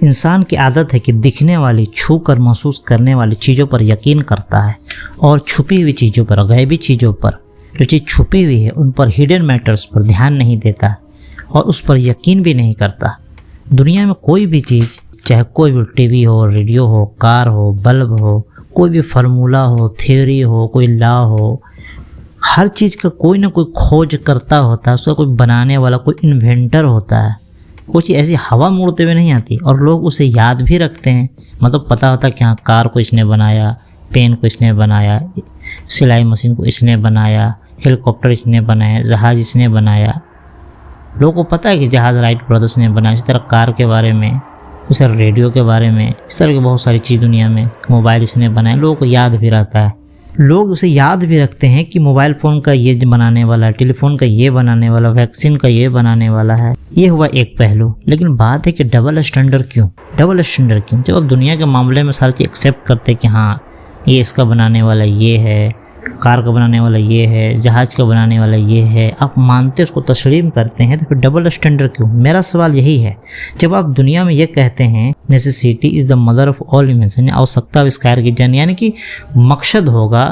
इंसान की आदत है कि दिखने वाली, छू कर महसूस करने वाली चीज़ों पर यकीन करता है और छुपी हुई चीज़ों पर, गैबी चीज़ों पर, जो चीज़ छुपी हुई है उन पर, हिडन मैटर्स पर ध्यान नहीं देता और उस पर यकीन भी नहीं करता। दुनिया में कोई भी चीज़, चाहे कोई भी टीवी हो, रेडियो हो, कार हो, बल्ब हो, कोई भी फार्मूला हो, थ्योरी हो, कोई लॉ हो, हर चीज़ का कोई ना कोई खोज करता होता है, उसका कोई बनाने वाला, कोई इन्वेंटर होता है। कोई चीज़ ऐसी हवा में उड़ते हुए नहीं आती और लोग उसे याद भी रखते हैं। मतलब पता होता है कि हाँ, कार को इसने बनाया, पेन को इसने बनाया, सिलाई मशीन को इसने बनाया, हेलीकॉप्टर इसने बनाया, जहाज़ इसने बनाया। लोगों को पता है कि जहाज़ राइट ब्रदर्स ने बनाया। इसी तरह कार के बारे में, इस तरह रेडियो के बारे में, इस तरह की बहुत सारी चीज़ दुनिया में, मोबाइल इसने बनाया, लोगों को याद भी रहता है। लोग उसे याद भी रखते हैं कि मोबाइल फ़ोन का ये बनाने वाला है, टेलीफोन का ये बनाने वाला, वैक्सीन का ये बनाने वाला है। ये हुआ एक पहलू। लेकिन बात है कि डबल स्टैंडर्ड क्यों? डबल स्टैंडर्ड क्यों? जब आप दुनिया के मामले में सारी चीज़ एक्सेप्ट करते हैं कि हाँ, ये इसका बनाने वाला ये है, कार का बनाने वाला ये है, जहाज़ का बनाने वाला ये है, आप मानते, उसको तस्लीम करते हैं, तो फिर डबल स्टैंडर्ड क्यों? मेरा सवाल यही है। जब आप दुनिया में ये कहते हैं necessity is the mother of all invention, आवश्यकता आविष्कार की जन, यानी कि मकसद होगा,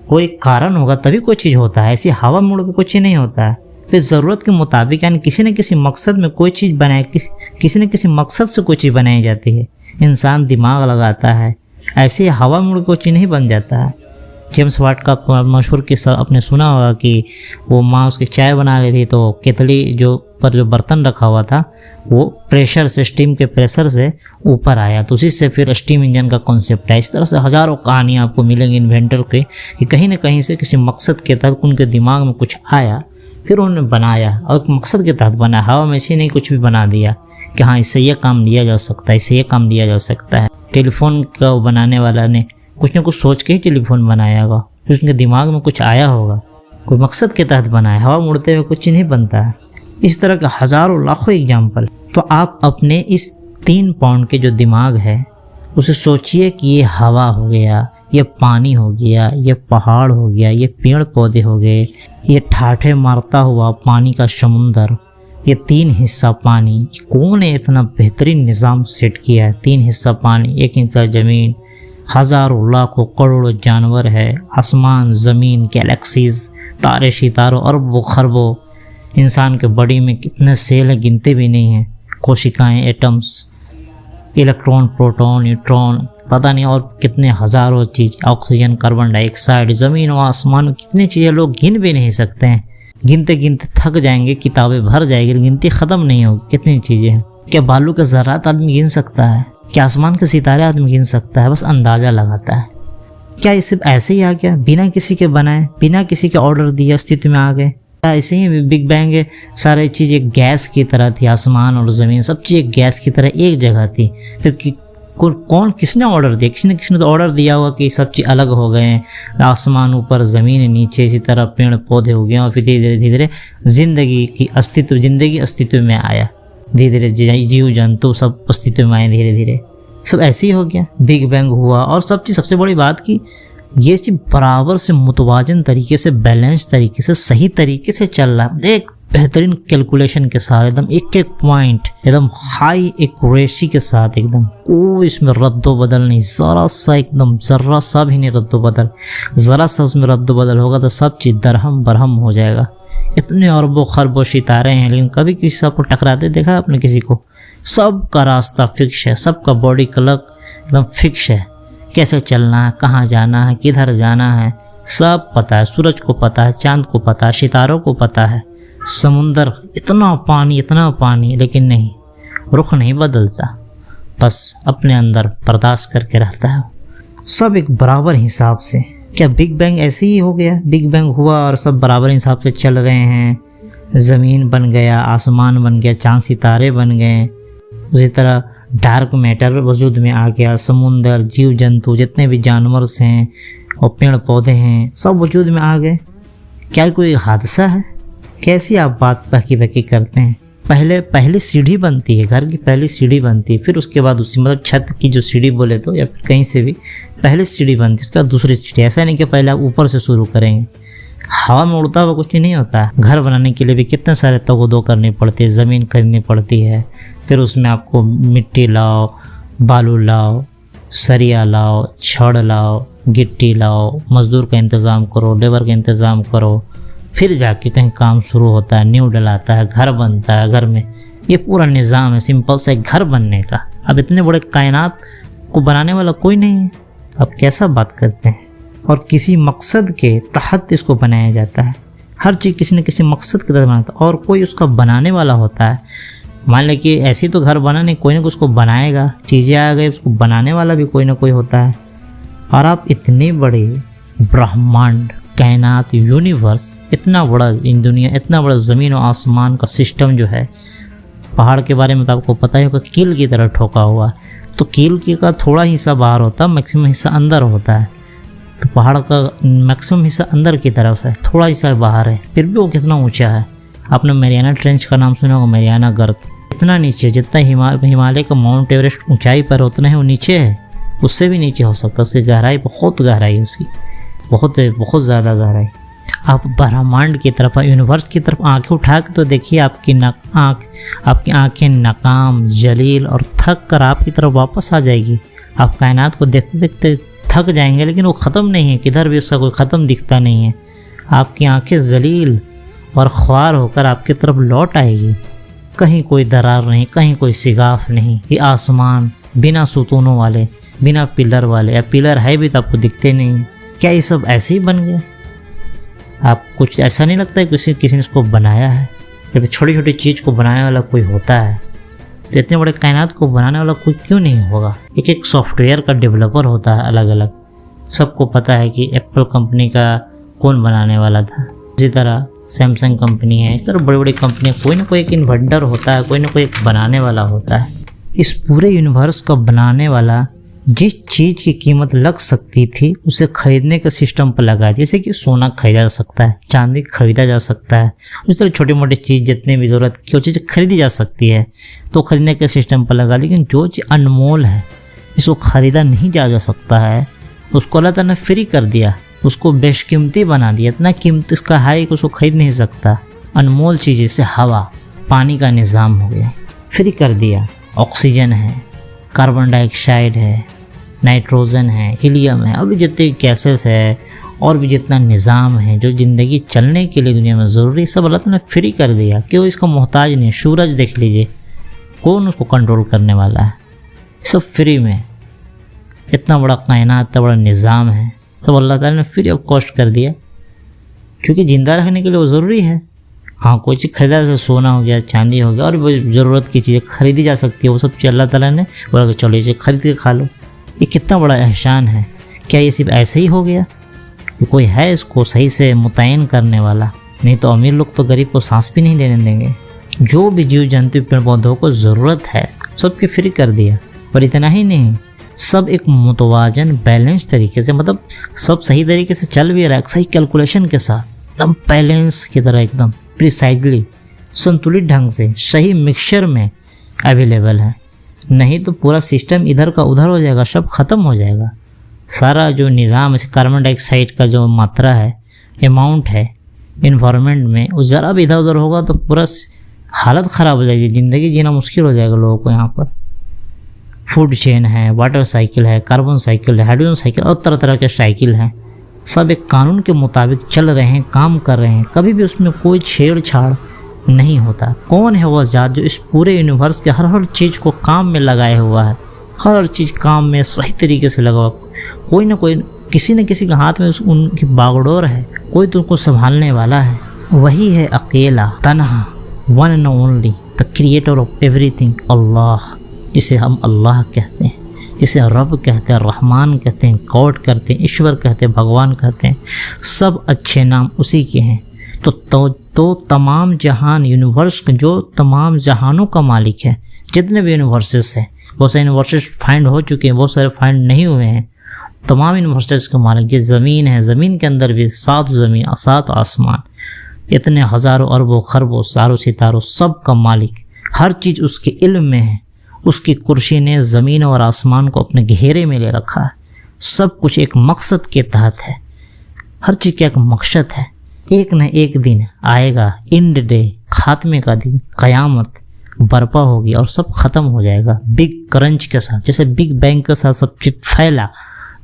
कोई कारण होगा तभी कोई चीज़ होता है। ऐसी हवा में उड़ के कुछ ही नहीं होता है। फिर ज़रूरत के मुताबिक, यानी किसी न किसी मकसद में कोई चीज़ बनाए, किसी न किसी मकसद से कोई चीज़ बनाई जाती है। इंसान दिमाग लगाता है, ऐसे हवा में उड़ के कोई चीज़ नहीं बन जाता है। जेम्स वाट का मशहूर किस्सा आपने सुना होगा कि वो माँ उसकी चाय बना रही थी, तो केतली जो बर्तन रखा हुआ था वो प्रेशर से, स्टीम के प्रेशर से ऊपर आया, तो उसी से फिर स्टीम इंजन का कॉन्सेप्ट है। इस तरह से हज़ारों कहानियाँ आपको मिलेंगी इन्वेंटर के कि कहीं ना कहीं से किसी मकसद के तहत उनके दिमाग में कुछ आया, फिर उन्होंने बनाया और मकसद के तहत बनाया। हवा में ऐसे नहीं कुछ भी बना दिया कि हाँ, इससे ये काम लिया जा सकता है, इससे ये काम लिया जा सकता है। टेलीफोन का बनाने वाला ने कुछ न कुछ सोच के ही टेलीफोन बनाया होगा, फिर उसके दिमाग में कुछ आया होगा, कोई मकसद के तहत बनाया। हवा में उड़ते हुए कुछ नहीं बनता है। इस तरह के हज़ारों लाखों एग्जाम्पल। तो आप अपने इस 3 पाउंड के जो दिमाग है उसे सोचिए कि ये हवा हो गया, ये पानी हो गया, ये पहाड़ हो गया, ये पेड़ पौधे हो गए, ये ठाठे मारता हुआ पानी का समुंदर, ये 3 हिस्सा पानी। कौन ने इतना बेहतरीन निज़ाम सेट किया है? 3 हिस्सा पानी, 1 हिस्सा ज़मीन, हज़ारों लाखों करोड़ों जानवर है, आसमान, ज़मीन, गैलेक्सीज, तारे सितारों, अरबों खरबों। इंसान के बॉडी में कितने सेल हैं गिनते भी नहीं हैं, कोशिकाएं, एटम्स, इलेक्ट्रॉन, प्रोटॉन, न्यूट्रॉन, पता नहीं और कितने हज़ारों चीज़, ऑक्सीजन, कार्बन डाइऑक्साइड, ज़मीन और आसमान, कितनी चीज़ें लोग गिन भी नहीं सकते हैं। गिनते गिनते थक जाएंगे, किताबें भर जाएगी, गिनती ख़त्म नहीं होगी कितनी चीज़ें हैं। क्या बालू के ज़रात आदमी गिन सकता है? क्या आसमान के सितारे आदमी गिन सकता है? बस अंदाज़ा लगाता है। क्या ये सिर्फ ऐसे ही आ गया, बिना किसी के बनाए, बिना किसी के ऑर्डर दिए अस्तित्व में आ गए? ऐसे ही बिग बैंग सारी चीज़ एक गैस की तरह थी, आसमान और ज़मीन सब चीज़ एक गैस की तरह एक जगह थी। फिर कौन किसने ऑर्डर दिया? किसी ने तो ऑर्डर दिया हुआ कि सब चीज़ अलग हो गए, आसमान ऊपर, ज़मीन नीचे, इसी तरह पेड़ पौधे हो गए और फिर धीरे धीरे जिंदगी अस्तित्व में आया। धीरे धीरे जीव जंतु सब अस्तित्व में आए, धीरे धीरे सब ऐसे ही हो गया। बिग बैंग हुआ और सब चीज़, सबसे बड़ी बात की ये चीज़ बराबर से, मुतवाजन तरीके से, बैलेंस तरीके से, सही तरीके से चल रहा है। एक बेहतरीन कैलकुलेशन के साथ, एकदम एक एक पॉइंट, एकदम हाई एक्यूरेसी के साथ, एकदम कोई इसमें रद्दो बदल नहीं, ज़रा सा, एकदम ज़रा सा भी नहीं रद्दो बदल। ज़रा सा उसमें रद्दो बदल होगा तो सब चीज़ दरहम बरहम हो जाएगा। इतने अरबों खरबों सितारे हैं, लेकिन कभी किसी से आपको टकराते देखा आपने किसी को? सबका रास्ता फिक्स है, सबका बॉडी क्लॉक एकदम फिक्स है, कैसे चलना है, कहाँ जाना है, किधर जाना है, सब पता है। सूरज को पता है, चांद को पता है, सितारों को पता है, समुंदर, इतना पानी, लेकिन नहीं, रुख नहीं बदलता, बस अपने अंदर बर्दाश्त करके रहता है, सब एक बराबर हिसाब से। क्या बिग बैंग ऐसे ही हो गया? बिग बैंग हुआ और सब बराबर हिसाब से चल रहे हैं, ज़मीन बन गया, आसमान बन गया, चांद सितारे बन गए, उसी तरह डार्क मैटर वजूद में आ गया, समुंदर, जीव जंतु, जितने भी जानवर हैं और पेड़ पौधे हैं सब वजूद में आ गए। क्या कोई हादसा है? कैसी आप बात बहकी करते हैं? पहले सीढ़ी बनती है, घर की पहली सीढ़ी बनती है, फिर उसके बाद उसी, मतलब छत की जो सीढ़ी बोले तो, या फिर कहीं से भी पहले सीढ़ी बनती है, उसके बाद दूसरी सीढ़ी। ऐसा नहीं कि पहले आप ऊपर से शुरू करेंगे। हवा में उड़ता हुआ कुछ नहीं होता है। घर बनाने के लिए भी कितने सारे तगोदो करनी पड़ती है, ज़मीन खरीदनी पड़ती है, फिर उसमें आपको मिट्टी लाओ, बालू लाओ, सरिया लाओ, छड़ लाओ, गिट्टी लाओ, मज़दूर का इंतज़ाम करो, लेबर का इंतज़ाम करो, फिर जाके कहीं काम शुरू होता है, नींव डलाता है, घर बनता है। घर में ये पूरा निज़ाम है सिंपल सा एक घर बनने का। अब इतने बड़े कायनात को बनाने वाला कोई नहीं है, अब कैसा बात करते हैं। और किसी मकसद के तहत इसको बनाया जाता है, हर चीज़ किसी न किसी मकसद के तहत बनाता है और कोई उसका बनाने वाला होता है। मान लें कि ऐसे तो घर बना नहीं, कोई ना कोई उसको बनाएगा, चीज़ें आ गई, उसको बनाने वाला भी कोई ना कोई होता है। और आप इतने बड़े ब्रह्मांड, कायनात, यूनिवर्स, इतना बड़ा इन दुनिया, इतना बड़ा ज़मीन और आसमान का सिस्टम जो है, पहाड़ के बारे में तो आपको पता ही होगा, कील की तरह ठोका हुआ, तो कील की का थोड़ा हिस्सा बाहर होता है, मैक्सिमम हिस्सा अंदर होता है। तो पहाड़ का मैक्सिमम हिस्सा अंदर की तरफ है, थोड़ा हिस्सा बाहर है, फिर भी वो कितना ऊंचा है। आपने मैरियाना ट्रेंच का नाम सुना होगा, मैरियाना गर्त, इतना नीचे, जितना हिमालय का माउंट एवरेस्ट ऊंचाई पर उतना है वो नीचे है, उससे भी नीचे हो सकता है। उसकी गहराई बहुत गहराई है, उसकी बहुत ज़्यादा गहराई। आप ब्रह्मांड की तरफ, यूनिवर्स की तरफ आंखें उठा के तो देखिए, आपकी आंखें नाकाम, जलील और थक कर आपकी तरफ वापस आ जाएगी। आप कायनात को देखते देखते थक जाएंगे, लेकिन वो ख़त्म नहीं है, किधर भी उसका कोई ख़त्म दिखता नहीं है। आपकी आंखें जलील और ख्वार होकर आपकी तरफ लौट आएगी, कहीं कोई दरार नहीं, कहीं कोई सिगाफ नहीं। ये आसमान बिना सुतूनों वाले, बिना पिलर वाले, या पिलर है भी तो आपको दिखते नहीं। क्या ये सब ऐसे ही बन गए? आप कुछ ऐसा नहीं लगता है किसी ने इसको बनाया है? जब छोटी छोटी चीज़ को बनाने वाला कोई होता है तो इतने बड़े कायनात को बनाने वाला कोई क्यों नहीं होगा? एक एक सॉफ्टवेयर का डेवलपर होता है अलग अलग। सबको पता है कि एप्पल कंपनी का कौन बनाने वाला था, इसी तरह सैमसंग कंपनी है, इस तरह बड़ी बड़ी कंपनियाँ, कोई ना कोई एक इन्वेंटर होता है, कोई ना कोई एक बनाने वाला होता है। इस पूरे यूनिवर्स को बनाने वाला जिस चीज़ की कीमत लग सकती थी उसे खरीदने के सिस्टम पर लगा, जैसे कि सोना खरीदा जा सकता है, चांदी खरीदा जा सकता है, उस तरह छोटी मोटी चीज़ जितनी भी ज़रूरत की वो चीज़ खरीदी जा सकती है, तो खरीदने के सिस्टम पर लगा। लेकिन जो चीज़ अनमोल है, जिसको ख़रीदा नहीं जा सकता है, उसको अल्लाह ताला ने फ्री कर दिया, उसको बेशकीमती बना दिया, इतना कीमत इसका है कि उसको खरीद नहीं सकता। अनमोल चीज़ जैसे हवा, पानी का निज़ाम हो गया, फ्री कर दिया। ऑक्सीजन है, कार्बन डाइऑक्साइड है, नाइट्रोजन है, हीलियम है, और भी जितने गैसेस है और भी जितना निज़ाम है जो ज़िंदगी चलने के लिए दुनिया में ज़रूरी, सब अल्लाह ताला ने फ्री कर दिया कि वो इसका मोहताज नहीं है। सूरज देख लीजिए, कौन उसको कंट्रोल करने वाला है? सब फ्री में। इतना बड़ा कायनात, इतना बड़ा निज़ाम है, सब अल्लाह ताला ने फ्री ऑफ कॉस्ट कर दिया, क्योंकि ज़िंदा रखने के लिए वो ज़रूरी है। हाँ, कोई चीज़ खरीदा, जैसे सोना हो गया, चांदी हो गया, और भी ज़रूरत की चीज़ें खरीदी जा सकती है, वो सब चीज़ अल्लाह ताला ने बोला कि चलो इसे खरीद के खा लो। ये कितना बड़ा एहसान है। क्या ये सिर्फ ऐसे ही हो गया कि कोई है इसको सही से मुतय्यन करने वाला? नहीं तो अमीर लोग तो गरीब को सांस भी नहीं लेने देंगे। जो भी जीव जंतु पेड़ पौधों को ज़रूरत है सबके फ्री कर दिया। और इतना ही नहीं, सब एक मुतवाजन बैलेंस तरीके से, मतलब सब सही तरीके से चल भी रहा है, सही कैलकुलेशन के साथ, एकदम बैलेंस की तरह, एकदम प्रिसाइजली, संतुलित ढंग से, सही मिक्सचर में अवेलेबल है। नहीं तो पूरा सिस्टम इधर का उधर हो जाएगा, सब खत्म हो जाएगा। सारा जो निज़ाम है, कार्बन डाइऑक्साइड का जो मात्रा है, अमाउंट है इन्वायरमेंट में, वो ज़रा भी इधर उधर होगा तो पूरा हालत ख़राब हो जाएगी, ज़िंदगी जीना मुश्किल हो जाएगा लोगों को। यहाँ पर फूड चेन है, वाटर साइकिल है, कार्बन साइकिल है, हाइड्रोजन साइकिल और तरह तरह के साइकिल हैं, सब एक कानून के मुताबिक चल रहे हैं, काम कर रहे हैं, कभी भी उसमें कोई छेड़छाड़ नहीं होता। कौन है वह ज़ात जो इस पूरे यूनिवर्स के हर चीज़ को काम में लगाया हुआ है, हर चीज़ काम में सही तरीके से लगा हुआ? कोई ना कोई, किसी न किसी के हाथ में उनकी बागडोर है, कोई तो उनको संभालने वाला है। वही है अकेला, तन्हा, one and only, the creator of everything, Allah, जिसे हम अल्लाह कहते हैं, जिसे रब कहते हैं, रहमान कहते हैं, गॉड कहते हैं, ईश्वर कहते हैं, भगवान कहते हैं, सब अच्छे नाम उसी के हैं। तो तमाम जहान, यूनिवर्स जो तमाम जहानों का मालिक है, जितने भी यूनिवर्सेस हैं, बहुत सारे यूनिवर्सेस फाइंड हो चुके हैं, बहुत सारे फाइंड नहीं हुए हैं, तमाम यूनिवर्सेस के मालिक। ये ज़मीन है, ज़मीन के अंदर भी 7 ज़मीन, 7 आसमान, इतने हज़ारों अरबों खरबों सारों सितारों, सब का मालिक, हर चीज़ उसके इल्म में है। उसकी कुर्सी ने ज़मीन और आसमान को अपने घेरे में ले रखा है। सब कुछ एक मकसद के तहत है, हर चीज़ का एक मकसद है। एक न एक दिन आएगा, एंड डे, खात्मे का दिन, क़यामत, बर्पा होगी और सब खत्म हो जाएगा बिग क्रंच के साथ। जैसे बिग बैंग के साथ सब चीज फैला,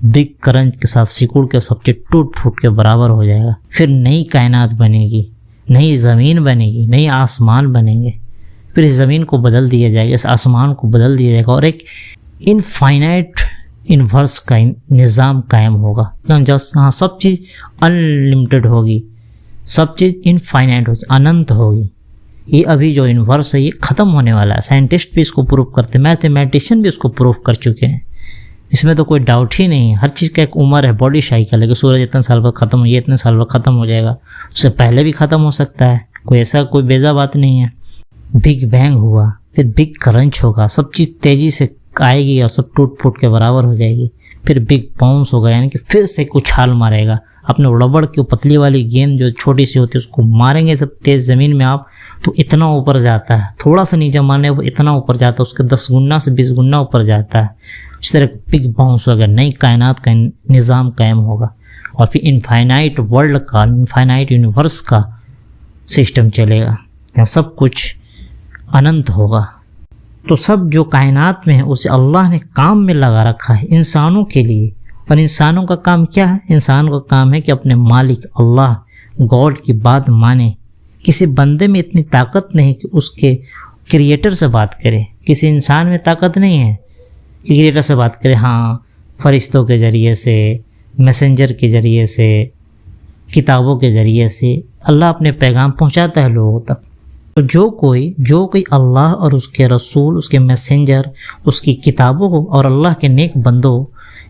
बिग क्रंच के साथ सिकुड़ के सब चीज टूट फूट के बराबर हो जाएगा। फिर नई कायनात बनेगी, नई ज़मीन बनेगी, नई आसमान बनेंगे। फिर इस ज़मीन को बदल दिया जाएगा, इस आसमान को बदल दिया जाएगा और एक इनफाइनाइट यूनिवर्स का निज़ाम कायम होगा। जब हाँ सब चीज़ अनलिमिटेड होगी, सब चीज़ इनफाइनाइट होगी, अनंत होगी। ये अभी जो यूनिवर्स है ये ख़त्म होने वाला है। साइंटिस्ट भी इसको प्रूव करते हैं, मैथमेटिशियन भी इसको प्रूव कर चुके हैं। इसमें तो कोई डाउट ही नहीं है। हर चीज़ का एक उम्र है, बॉडी साइकिल है कि सूरज इतने साल बाद ख़त्म, ये इतने साल बाद ख़त्म हो जाएगा, उससे पहले भी ख़त्म हो सकता है। कोई ऐसा कोई बेजा बात नहीं है। बिग बैंग हुआ, फिर बिग क्रंच होगा, सब चीज़ तेज़ी से आएगी और सब टूट फूट के बराबर हो जाएगी। फिर बिग बाउंस होगा, यानी कि फिर से उछाल मारेगा। अपने रबड़ की पतली वाली गेंद जो छोटी सी होती है उसको मारेंगे सब तेज़ ज़मीन में आप, तो इतना ऊपर जाता है। थोड़ा सा नीचे मारने वो इतना ऊपर जाता है, उसके 10 गुना से 20 गुना ऊपर जाता है। इस तरह बिग बाउंस होगा, नई कायनात का निज़ाम कायम होगा और फिर इनफाइनाइट वर्ल्ड का, इनफाइनाइट यूनिवर्स का सिस्टम चलेगा। यहाँ सब कुछ अनंत होगा। तो सब जो कायनात में है उसे अल्लाह ने काम में लगा रखा है इंसानों के लिए। और इंसानों का काम क्या है? इंसानों का काम है कि अपने मालिक अल्लाह गॉड की बात माने। किसी बंदे में इतनी ताकत नहीं कि उसके क्रिएटर से बात करे। किसी इंसान में ताकत नहीं है कि क्रिएटर से बात करे। हाँ, फरिश्तों के ज़रिए से, मैसेंजर के ज़रिए से, किताबों के ज़रिए से अल्लाह अपने पैगाम पहुँचाता है लोगों तक। तो जो कोई अल्लाह और उसके रसूल, उसके मैसेंजर, उसकी किताबों को और अल्लाह के नेक बंदों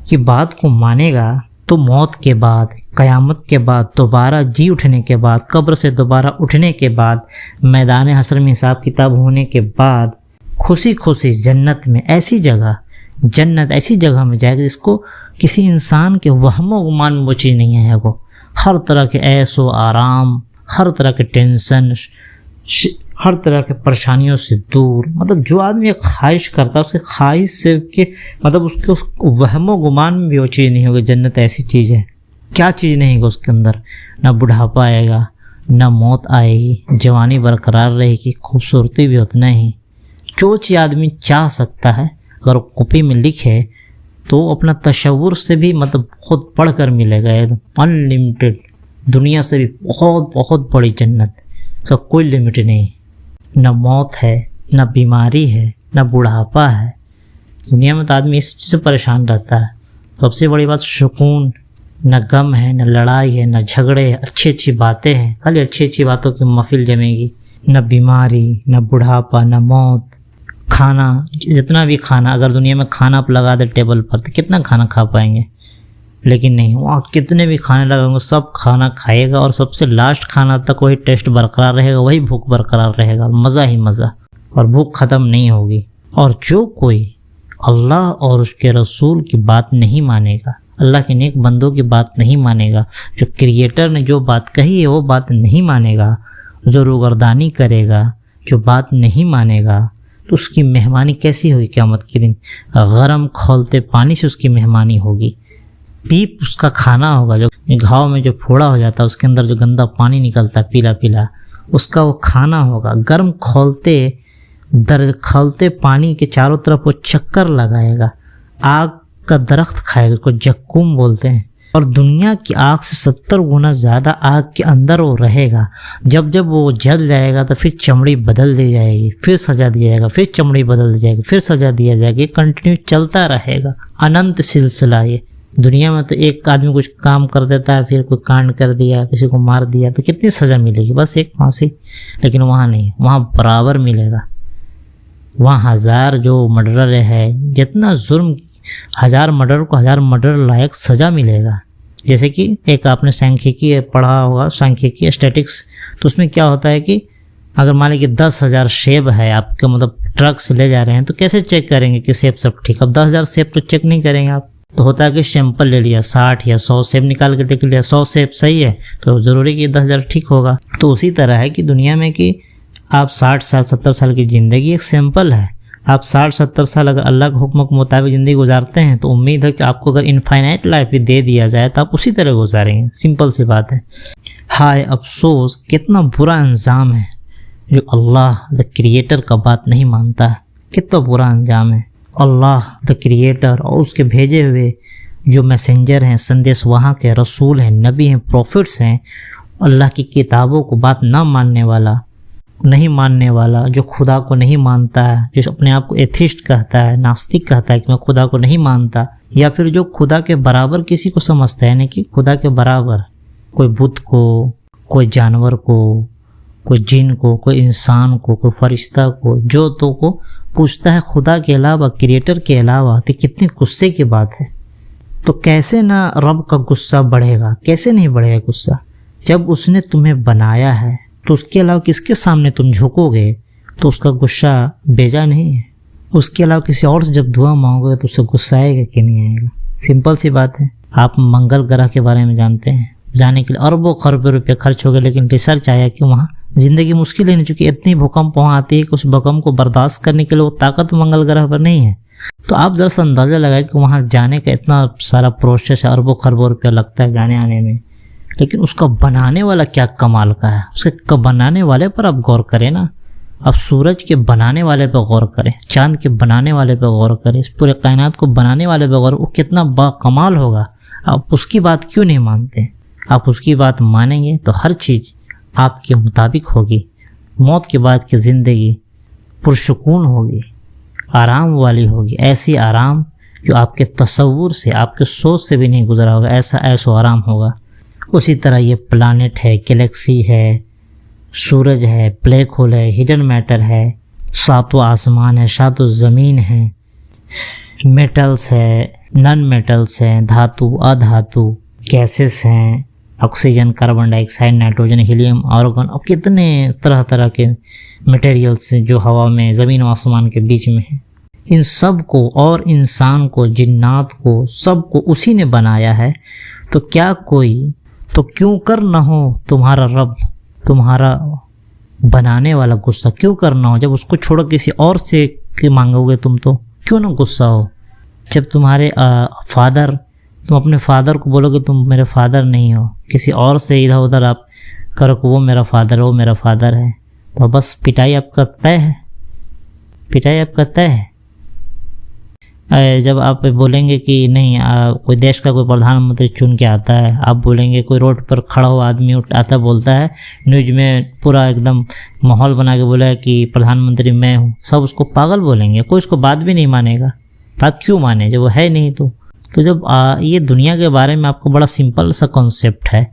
की बात को मानेगा, तो मौत के बाद, क़यामत के बाद, दोबारा जी उठने के बाद, कब्र से दोबारा उठने के बाद, मैदान हश्र में हिसाब किताब होने के बाद खुशी खुशी जन्नत में, ऐसी जगह जन्नत ऐसी जगह में जाएगा जिसको किसी इंसान के वहमो गुमान में वो चीज़ नहीं है। वो हर तरह के ऐशो आराम, हर तरह के टेंशन, हर तरह के परेशानियों से दूर। मतलब जो आदमी एक ख्वाहिश करता है उसके ख्वाहिश से के मतलब उसके वहमो गुमान में भी वो चीज़ नहीं होगी। जन्नत ऐसी चीज़ है, क्या चीज़ नहीं होगी उसके अंदर। ना बुढ़ापा आएगा, ना मौत आएगी, जवानी बरकरार रहेगी, खूबसूरती भी उतना ही। जो चीज़ आदमी चाह सकता है अगर वो कॉपी में लिखे तो अपना तशव्वुर से भी मतलब खुद पढ़ कर मिलेगा। एकदम अनलिमिटेड, दुनिया से भी बहुत बहुत बड़ी जन्नत, उसका कोई लिमिट नहीं। न मौत है, न बीमारी है, न बुढ़ापा है। दुनिया में तो आदमी इस चीज़ से परेशान रहता है। सबसे बड़ी बात सुकून, न गम है, न लड़ाई है, न झगड़े है, अच्छी अच्छी बातें हैं, खाली अच्छी अच्छी बातों की महफिल जमेगी। न बीमारी, न बुढ़ापा, न मौत। खाना, जितना भी खाना, अगर दुनिया में खाना आप लगा दे टेबल पर तो कितना खाना खा पाएंगे? लेकिन नहीं, वहाँ कितने भी खाने लगाएंगे सब खाना खाएगा और सबसे लास्ट खाना तक वही टेस्ट बरकरार रहेगा, वही भूख बरकरार रहेगा, मज़ा ही मज़ा, और भूख ख़त्म नहीं होगी। और जो कोई अल्लाह और उसके रसूल की बात नहीं मानेगा, अल्लाह के नेक बंदों की बात नहीं मानेगा, जो क्रिएटर ने जो बात कही है वो बात नहीं मानेगा, जो रूगर्दानी करेगा, जो बात नहीं मानेगा, तो उसकी मेहमानी कैसी होगी क़यामत के दिन? गरम खौलते पानी से उसकी मेहमानी होगी। पीप उसका खाना होगा, जो घाव में जो फोड़ा हो जाता है उसके अंदर जो गंदा पानी निकलता है पीला पीला, उसका वो खाना होगा। गर्म खौलते पानी के चारों तरफ वो चक्कर लगाएगा, आग का दरख्त खाएगा, उसको जक्कूम बोलते हैं। और दुनिया की आग से 70 गुना ज़्यादा आग के अंदर वो रहेगा। जब जब वो जल जाएगा तो फिर चमड़ी बदल दी जाएगी, फिर सजा दिया जाएगा, फिर चमड़ी बदल दी जाएगी, फिर सजा दिया जाएगा। ये कंटिन्यू चलता रहेगा, अनंत सिलसिला। ये दुनिया में तो एक आदमी कुछ काम कर देता है, फिर कोई कांड कर दिया, किसी को मार दिया तो कितनी सज़ा मिलेगी? बस एक फांसी। लेकिन वहाँ नहीं, वहाँ बराबर मिलेगा। वहाँ 1000 जो मर्डर है, जितना जुर्म, 1000 मर्डर को 1000 मर्डर लायक सज़ा मिलेगा। जैसे कि एक आपने सांख्यिकी पढ़ा होगा, सांख्यिकी स्टैटिक्स, तो उसमें क्या होता है कि अगर मान लीजिए 10,000 सेब है आपके, मतलब ट्रक से ले जा रहे हैं, तो कैसे चेक करेंगे कि सेब सब ठीक? अब 10,000 सेब तो चेक नहीं करेंगे आप, तो होता है कि सैंपल ले लिया, 60 या 100 सेब निकाल के देख लिया, 100 सेब सही है तो ज़रूरी कि 10,000 ठीक होगा। तो उसी तरह है कि दुनिया में कि आप 60 साल 70 साल की ज़िंदगी एक सैंपल है। आप 60-70 साल अगर अल्लाह के हुक्म के मुताबिक ज़िंदगी गुजारते हैं तो उम्मीद है कि आपको अगर इनफाइनाइट लाइफ भी दे दिया जाए तो आप उसी तरह गुजारेंगे। सिंपल सी बात है। हाय अफसोस, कितना बुरा इंजाम है जो अल्लाह द क्रिएटर का बात नहीं मानता है, कितना बुरा अंजाम है। अल्लाह द क्रिएटर और उसके भेजे हुए जो मैसेंजर हैं, संदेश वहाँ के रसूल हैं, नबी हैं, प्रॉफिट्स हैं, अल्लाह की किताबों को बात ना मानने वाला, नहीं मानने वाला, जो खुदा को नहीं मानता है, जो अपने आप को एथिस्ट कहता है, नास्तिक कहता है कि मैं खुदा को नहीं मानता, या फिर जो खुदा के बराबर किसी को समझता है, यानी कि खुदा के बराबर कोई बुत को, कोई जानवर को, कोई जिन को, कोई इंसान को, कोई फरिश्ता को, जो तो को पूछता है खुदा के अलावा, क्रिएटर के अलावा, तो कितनी गुस्से की बात है। तो कैसे ना रब का गुस्सा बढ़ेगा, कैसे नहीं बढ़ेगा गुस्सा। जब उसने तुम्हें बनाया है तो उसके अलावा किसके सामने तुम झुकोगे तो उसका गुस्सा बेजा नहीं है। उसके अलावा किसी और से जब दुआ मांगोगे तो उससे गुस्सा आएगा कि नहीं आएगा। सिंपल सी बात है। आप मंगल ग्रह के बारे में जानते हैं, जाने के लिए अरबों खरबों रुपये खर्च हो गए, लेकिन रिसर्च आया कि वहाँ ज़िंदगी मुश्किल है नहीं, चूँकि इतनी भूकंप वहाँ आती है कि उस भूकंप को बर्दाश्त करने के लिए वो ताकत मंगल ग्रह पर नहीं है। तो आप जरा सा अंदाज़ा लगाए कि वहाँ जाने का इतना सारा प्रोसेस, अरबों खरबों रुपया लगता है जाने आने में, लेकिन उसका बनाने वाला क्या कमाल का है। उसके बनाने वाले पर आप गौर करें ना। आप सूरज के बनाने वाले पर गौर करें, चांद के बनाने वाले पर गौर करें, इस पूरे कायनात को बनाने वाले पर गौर, वो कितना बाकमाल होगा। आप उसकी बात क्यों नहीं मानते? आप उसकी बात मानेंगे तो हर चीज़ आपके मुताबिक होगी। मौत के बाद की ज़िंदगी पुरसुकून होगी, आराम वाली होगी, ऐसी आराम जो आपके तसव्वुर से, आपके सोच से भी नहीं गुजरा होगा। ऐसा ऐसो आराम होगा। उसी तरह ये प्लानेट है, गैलेक्सी है, सूरज है, ब्लैक होल है, हिडन मैटर है, सातों आसमान है, सातों ज़मीन है, मेटल्स है, नॉन मेटल्स हैं, धातु, अधातु, गैसेस हैं, oxygen, carbon dioxide, nitrogen, helium, argon, और कितने तरह तरह के मटेरियल्स जो हवा में, ज़मीन और आसमान के बीच में है। इन सब को और इंसान को, जिन्नात को, सबको उसी ने बनाया है। तो क्या कोई, तो क्यों कर न हो तुम्हारा रब, तुम्हारा बनाने वाला गुस्सा क्यों करना हो? जब उसको छोड़ो किसी और से के मांगोगे तुम, तो क्यों ना गुस्सा हो? जब तुम्हारे फादर, तुम अपने फादर को बोलोगे तुम मेरे फादर नहीं हो, किसी और से इधर उधर आप करो कि वो मेरा फादर, वो मेरा फादर है, तो बस पिटाई आपका तय है, पिटाई आपका तय है। जब आप बोलेंगे कि नहीं, कोई देश का कोई प्रधानमंत्री चुन के आता है, आप बोलेंगे कोई रोड पर खड़ा हुआ आदमी आता बोलता है, न्यूज में पूरा एकदम माहौल बना के बोला है कि प्रधानमंत्री मैं हूँ, सब उसको पागल बोलेंगे, कोई उसको बात भी नहीं मानेगा। बात क्यों माने जब वो है नहीं? तो जब ये दुनिया के बारे में आपको बड़ा सिंपल सा कॉन्सेप्ट है,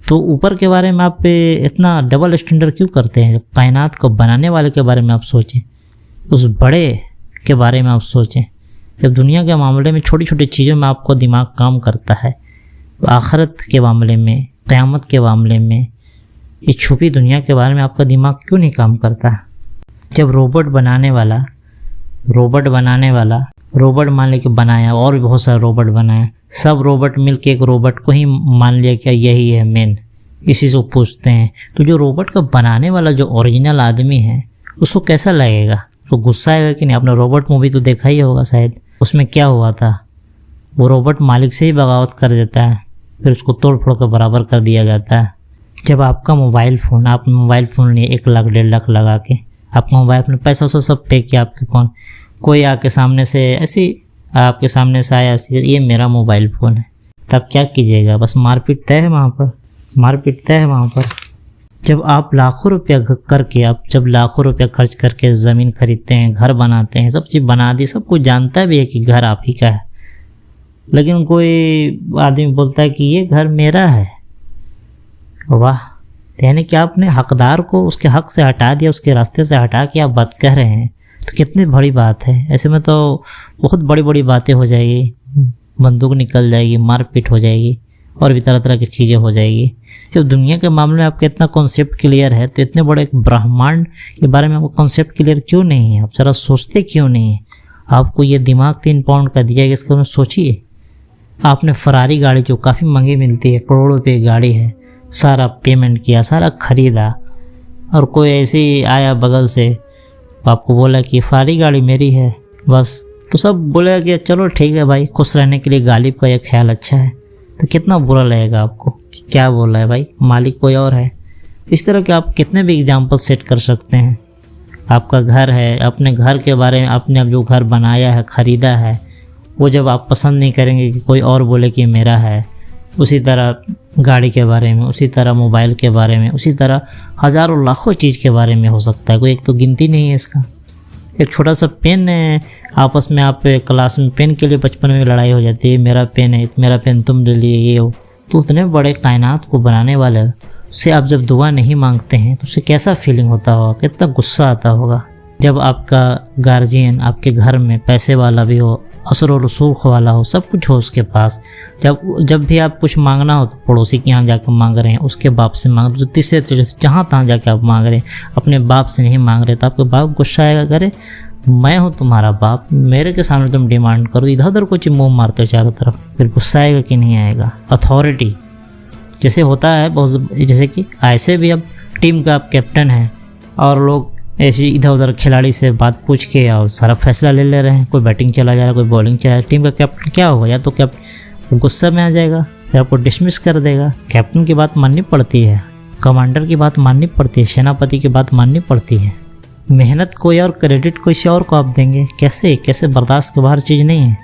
तो ऊपर के बारे में आप इतना डबल स्टैंडर्ड क्यों करते हैं? कायनात को बनाने वाले के बारे में आप सोचें, उस बड़े के बारे में आप सोचें। जब दुनिया के मामले में छोटी छोटी चीज़ों में आपको दिमाग काम करता है, तो आखिरत के मामले में, क़यामत के मामले में, इस छुपी दुनिया के बारे में आपका दिमाग क्यों नहीं काम करता? जब रोबोट बनाने वाला रोबोट मान लेके बनाया, और भी बहुत सारे रोबोट बनाया, सब रोबोट मिलके एक रोबोट को ही मान लिया कि यही है मेन, इसी से पूछते हैं। तो जो रोबोट का बनाने वाला जो ओरिजिनल आदमी है, उसको कैसा लगेगा? उसको गुस्सा आएगा कि नहीं? आपने रोबोट मूवी तो देखा ही होगा शायद। उसमें क्या हुआ था? वो रोबोट मालिक से ही बगावत कर देता है, फिर उसको तोड़ फोड़ कर बराबर कर दिया जाता है। जब आपका मोबाइल फ़ोन, आपने मोबाइल फ़ोन लिए 1 लाख 1.5 लाख लगा के, आपका मोबाइल अपने पैसा वैसा सब पे किया आपके फ़ोन, कोई आके सामने से ऐसी आपके सामने से आया, ये मेरा मोबाइल फ़ोन है, तब क्या कीजिएगा? बस मारपीट तय है वहाँ पर, मारपीट तय है वहाँ पर। जब आप लाखों रुपया करके, आप जब लाखों रुपया खर्च करके ज़मीन खरीदते हैं, घर बनाते हैं, सब चीज़ बना दी, सब कुछ जानता भी है कि घर आप ही का है, लेकिन कोई आदमी बोलता है कि ये घर मेरा है। वाह! यानी कि आपने हकदार को उसके हक से हटा दिया, उसके रास्ते से हटा के आप बात कह रहे हैं, तो कितनी बड़ी बात है। ऐसे में तो बहुत बड़ी बड़ी बातें हो जाएगी, बंदूक निकल जाएगी, मारपीट हो जाएगी, और भी तरह तरह की चीज़ें हो जाएगी। जब दुनिया के मामले में आपका इतना कॉन्सेप्ट क्लियर है, तो इतने बड़े एक ब्रह्मांड के बारे में आपको कॉन्सेप्ट क्लियर क्यों नहीं है? आप ज़रा सोचते क्यों नहीं है? आपको ये दिमाग 3 पाउंड का दिया गया, इसके बारे में सोचिए। आपने फरारी गाड़ी जो काफ़ी महंगी मिलती है, करोड़ों रुपये की गाड़ी है, सारा पेमेंट किया, सारा खरीदा, और कोई ऐसे ही आया बगल से, आपको बोला कि फरारी गाड़ी मेरी है, बस, तो सब बोलेगा कि चलो ठीक है भाई, खुश रहने के लिए गालिब का यह ख्याल अच्छा है। तो कितना बुरा लगेगा आपको कि क्या बोल रहा है भाई, मालिक कोई और है। इस तरह के आप कितने भी एग्जाम्पल सेट कर सकते हैं। आपका घर है, अपने घर के बारे में आपने अब जो घर बनाया है, ख़रीदा है, वो जब आप पसंद नहीं करेंगे कि कोई और बोले कि मेरा है, उसी तरह गाड़ी के बारे में, उसी तरह मोबाइल के बारे में, उसी तरह हज़ारों लाखों चीज़ के बारे में हो सकता है, कोई एक तो गिनती नहीं है इसका। एक छोटा सा पेन है, आपस में आप क्लास में पेन के लिए बचपन में लड़ाई हो जाती है, मेरा पेन है, मेरा पेन तुम ले लिए, ये हो। तो उतने बड़े कायनात को बनाने वाले से आप जब दुआ नहीं मांगते हैं तो उसे कैसा फीलिंग होता होगा, कितना गुस्सा आता होगा। जब आपका गार्जियन आपके घर में पैसे वाला भी हो, असर और रसूख वाला हो, सब कुछ हो उसके पास, जब भी आप कुछ मांगना हो तो पड़ोसी के यहाँ जाकर मांग रहे हैं, उसके बाप से मांग रहे, तीसरे जहाँ तहाँ जाके आप मांग रहे हैं, अपने बाप से नहीं मांग रहे, तो आपके बाप गुस्सा आएगा, करे मैं हूँ तुम्हारा बाप, मेरे के सामने तुम डिमांड करो, इधर उधर कुछ मुँह मारते हो चारों तरफ, फिर गुस्सा आएगा कि नहीं आएगा। अथॉरिटी जैसे होता है बहुत, जैसे कि ऐसे भी अब टीम का आप कैप्टन हैं और लोग ऐसे इधर उधर खिलाड़ी से बात पूछ के और सारा फैसला ले रहे हैं, कोई बैटिंग चला जा रहा है, कोई बॉलिंग चला जा रहा है, टीम का कैप्टन क्या होगा, या तो कैप्टन गुस्सा में आ जाएगा, फिर आपको डिसमिस कर देगा। कैप्टन की बात माननी पड़ती है, कमांडर की बात माननी पड़ती है, सेनापति की बात माननी पड़ती है। मेहनत कोई और, क्रेडिट किसी और को आप देंगे, कैसे बर्दाश्त के बाहर चीज़ नहीं है।